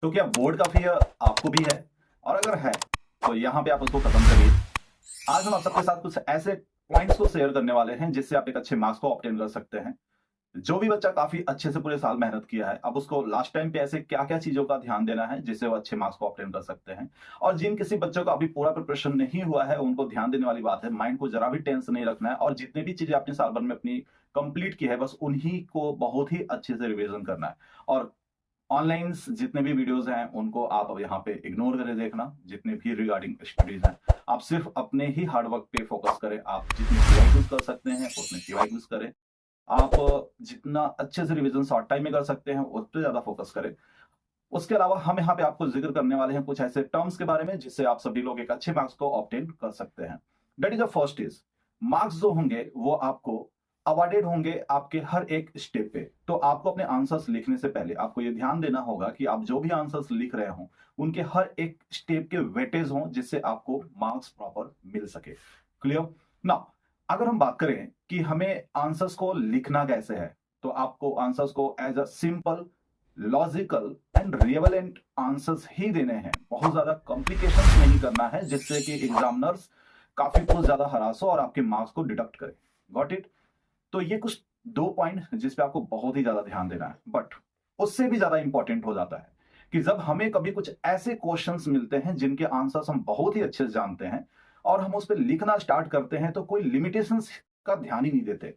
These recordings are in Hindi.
तो क्या बोर्ड का फियर आपको भी है? और अगर है तो यहाँ पे आप उसको खत्म करिए। आज हम आप सबके साथ कुछ ऐसे पॉइंट्स को शेयर करने वाले हैं जिससे आप एक अच्छे मार्क्स को ऑब्टेन कर सकते हैं। जो भी बच्चा काफी अच्छे से पूरे साल मेहनत किया है, अब उसको लास्ट टाइम पे ऐसे क्या क्या चीजों का ध्यान देना है जिससे वो अच्छे मार्क्स को ऑब्टेन कर सकते हैं। और जिन किसी बच्चों का अभी पूरा प्रिपरेशन नहीं हुआ है, उनको ध्यान देने वाली बात है, माइंड को जरा भी टेंस नहीं रखना है और जितनी भी चीजें आपने साल भर में अपनी कंप्लीट की है, बस उन्हीं को बहुत ही अच्छे से रिवीजन करना है। और ऑनलाइन जितने भी वीडियोस हैं उनको आप अब यहाँ पे इग्नोर करें देखना, जितने भी रिगार्डिंग स्टडीज हैं। आप सिर्फ अपने ही हार्ड वर्क पे फोकस करें। आप जितनी पीवाईक्यूज कर सकते हैं उतने पीवाईक्यूज करें। आप जितना अच्छे से रिवीजन शॉर्ट टाइम में कर सकते हैं उस पर ज्यादा फोकस करें। उसके अलावा हम यहाँ पे आपको जिक्र करने वाले हैं कुछ ऐसे टर्म्स के बारे में जिससे आप सभी लोग एक अच्छे मार्क्स को ऑब्टेन कर सकते हैं। That is the first is, marks जो होंगे वो आपको अवॉर्डेड होंगे आपके हर एक स्टेप पे। तो आपको अपने आंसर्स लिखने से पहले आपको ये ध्यान देना होगा कि आप जो भी आंसर्स लिख रहे हो उनके हर एक स्टेप के वेटेज हों जिससे आपको मार्क्स प्रॉपर मिल सके। क्लियर? ना, अगर हम बात करें कि हमें आंसर्स को लिखना कैसे है, तो आपको आंसर्स को as a simple, logical and relevant answers ही देने हैं। बहुत ज्यादा कॉम्प्लिकेशंस नहीं करना है जिससे कि एग्जामिनर्स काफी कुछ ज्यादा हरास हो और आपके मार्क्स को डिडक्ट करे। Got it? तो ये कुछ दो पॉइंट जिस पे आपको बहुत ही ज्यादा ध्यान देना है। बट उससे भी ज्यादा इंपॉर्टेंट हो जाता है कि जब हमें कभी कुछ ऐसे क्वेश्चंस मिलते हैं जिनके आंसर्स हम बहुत ही अच्छे से जानते हैं और हम उस पर लिखना स्टार्ट करते हैं तो कोई लिमिटेशंस का ध्यान ही नहीं देते।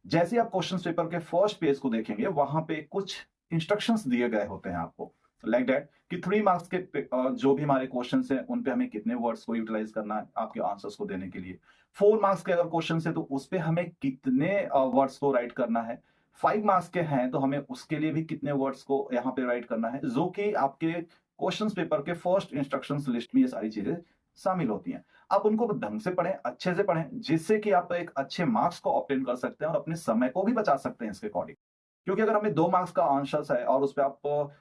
जैसे आप क्वेश्चन पेपर के फर्स्ट पेज को देखेंगे, वहां पे कुछ इंस्ट्रक्शंस दिए गए होते हैं आपको, लाइक दैट कि 3 मार्क्स के जो भी हमारे क्वेश्चन हैं उन पे हमें कितने वर्ड्स को यूटिलाइज करना है आपके आंसर्स को देने के लिए। 4 मार्क्स के अगर क्वेश्चन है तो उस पे हमें कितने वर्ड्स को राइट करना है। 5 मार्क्स के हैं तो हमें उसके लिए भी कितने वर्ड्स को यहाँ पे राइट करना है, जो कि आपके क्वेश्चन पेपर के फर्स्ट इंस्ट्रक्शंस लिस्ट में ये सारी चीजें शामिल होती हैं। आप उनको ढंग से पढ़ें, अच्छे से पढ़ें, जिससे कि आप एक अच्छे मार्क्स को ऑब्टेन कर सकते हैं और अपने समय को भी बचा सकते हैं इसके अकॉर्डिंग। क्योंकि अगर हमें 2 मार्क्स का आंसर्स है और उस पर आप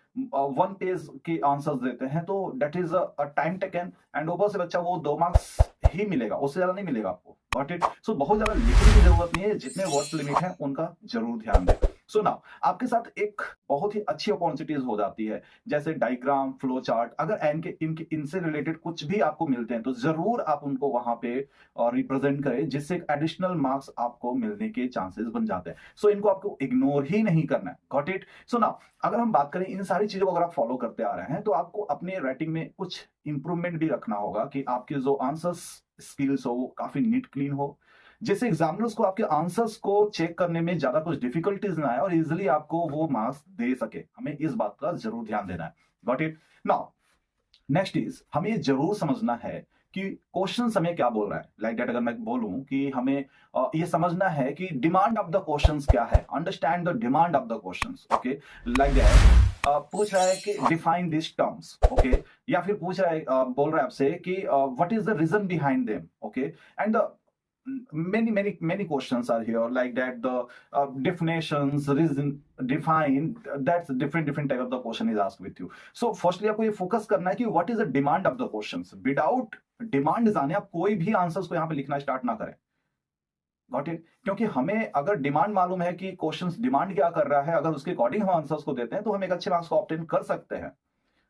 1 पेज के आंसर्स देते हैं तो that is a time taken and ऊपर से बच्चा वो 2 मार्क्स ही मिलेगा, उससे ज्यादा नहीं मिलेगा आपको। Got it? सो बहुत ज्यादा लिखने की जरूरत नहीं है, जितने वर्ड्स लिमिट है उनका जरूर ध्यान दें। सो नाउ आपके साथ एक बहुत ही अच्छी अपॉर्चुनिटीज हो जाती है, जैसे डायग्राम, फ्लो चार्ट। अगर इनके इनसे रिलेटेड कुछ भी आपको मिलते हैं तो जरूर आप उनको वहां पे रिप्रेजेंट करें, जिससे एडिशनल मार्क्स आपको मिलने के चांसेस बन जाते हैं। सो इनको आपको इग्नोर ही नहीं करना है। Got it? सो नाउ अगर हम बात करें इन सारी चीजों को अगर आप फॉलो करते आ रहे हैं तो आपको अपने राइटिंग में कुछ इंप्रूवमेंट भी रखना होगा कि आपके जो आंसर्स स्किल्स हो वो काफी नीट क्लीन हो, जिससे एग्जामिनर्स को आपके आंसर्स को चेक करने में ज्यादा कुछ डिफिकल्टीज ना आए और इजिली आपको वो मार्क्स दे सके। हमें इस बात का जरूर ध्यान देना है। Got it? Now next is, हमें ये जरूर समझना है कि क्वेश्चन हमें क्या बोल रहा है। लाइक दैट अगर मैं बोलूं कि हमें ये समझना है कि डिमांड ऑफ द क्वेश्चंस क्या है, understand the demand of the questions. Okay, like that पूछ रहा है कि डिफाइन दिस टर्म्स। ओके, या फिर पूछ रहा है बोल रहा है आपसे कि what is the reason behind them. Okay, and many questions are here, like that the definitions, reason, define, that's different type of the question is asked with you. So firstly आपको ये फोकस करना है कि what is the demand of the questions. Without demand जाने आप कोई भी आंसर्स को यहाँ पे लिखना स्टार्ट ना करें। Got it? क्योंकि हमें अगर डिमांड मालूम है कि क्वेश्चंस डिमांड क्या कर रहा है, अगर उसके अकॉर्डिंग हम आंसर्स को देते हैं तो हम एक अच्छे मार्क्स को ऑब्टेन कर सकते हैं।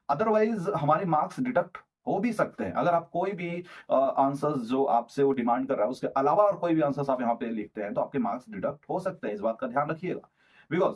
अदरवाइज हमारे मार्क्स डिडक्ट हो भी सकते हैं। अगर आप कोई भी आंसर्स जो आपसे वो डिमांड कर रहा है उसके अलावा और कोई भी आंसर्स आप यहाँ पे लिखते हैं तो आपके मार्क्स डिडक्ट हो सकते हैं। इस बात का ध्यान रखिएगा। बिकॉज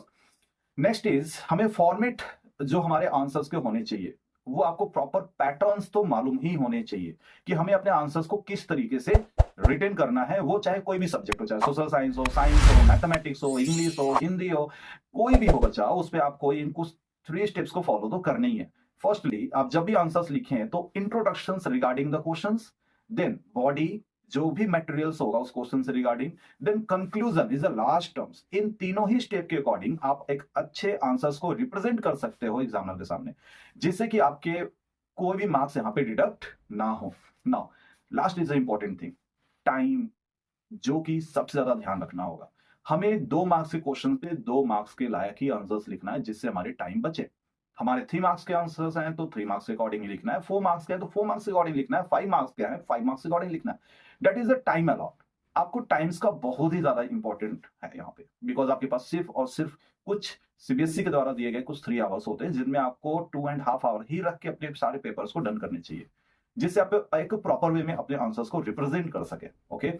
नेक्स्ट इज, हमें फॉर्मेट जो हमारे आंसर्स के होने चाहिए वो आपको प्रॉपर पैटर्न्स तो मालूम ही होने चाहिए कि हमें अपने आंसर्स को किस तरीके से रिटेन करना है। वो चाहे कोई भी सब्जेक्ट हो, चाहे सोशल साइंस हो, साइंस हो, मैथमेटिक्स हो, इंग्लिश हो, हिंदी हो, कोई भी हो बच्चा, उस पर आपको इनको 3 स्टेप्स को फॉलो तो करना ही है। फर्स्टली आप जब भी आंसर्स लिखें तो introductions regarding the questions, then body जो भी मटेरियल्स होगा उस क्वेश्चन से regarding, then conclusion is the last terms. इन तीनों ही स्टेप के अकॉर्डिंग आप एक अच्छे आंसर्स को रिप्रेजेंट कर सकते हो एग्जामिनर के सामने, जिससे कि आपके कोई भी मार्क्स यहाँ पे डिडक्ट ना हो। Now last is the important thing, time, जो कि सबसे ज्यादा ध्यान रखना होगा। हमें 2 मार्क्स के क्वेश्चन पे 2 मार्क्स के लायक ही आंसर्स लिखना है जिससे हमारे टाइम बचे। हमारे 3 मार्क्स के आंसर्स हैं तो 3 मार्क्स के अकॉर्डिंग लिखना है, 4 मार्क्स के हैं तो 4 मार्क्स के अकॉर्डिंग लिखना है, 5 मार्क्स के हैं 5 मार्क्स के अकॉर्डिंग लिखना है। That is the time allot. आपको टाइम्स का बहुत ही ज्यादा इंपॉर्टेंट है यहाँ पे, बिकॉज आपके पास सिर्फ और सिर्फ कुछ सीबीएसई के द्वारा दिए गए कुछ 3 आवर्स होते हैं जिनमें आपको 2.5 आवर ही रख के अपने सारे पेपर्स को डन करने चाहिए, जिससे आप एक प्रॉपर वे में अपने आंसर्स को रिप्रेजेंट कर सके। ओके,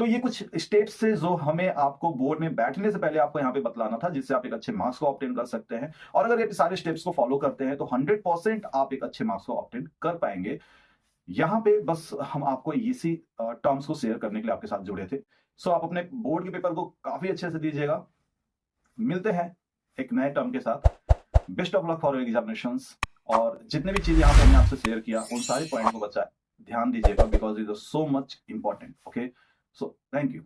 तो ये कुछ स्टेप्स से जो हमें आपको बोर्ड में बैठने से पहले आपको यहाँ पे बतलाना था, जिससे आप एक अच्छे मार्क्स को ऑब्टेन कर सकते हैं। और अगर ये सारे स्टेप्स को फॉलो करते हैं तो 100% आप एक अच्छे मार्क्स को ऑब्टेन कर पाएंगे। यहाँ पे बस हम आपको इसी टर्म्स को शेयर करने के लिए आपके साथ जुड़े थे। सो आप अपने बोर्ड के पेपर को काफी अच्छे से दीजिएगा। मिलते हैं एक नए टर्म के साथ। Best of luck for your examinations. और जितने भी चीजें यहाँ पे हमने आपसे शेयर किया उन सारे पॉइंट को बच्चा ध्यान दीजिएगा, because it is so much important. Okay, so thank you.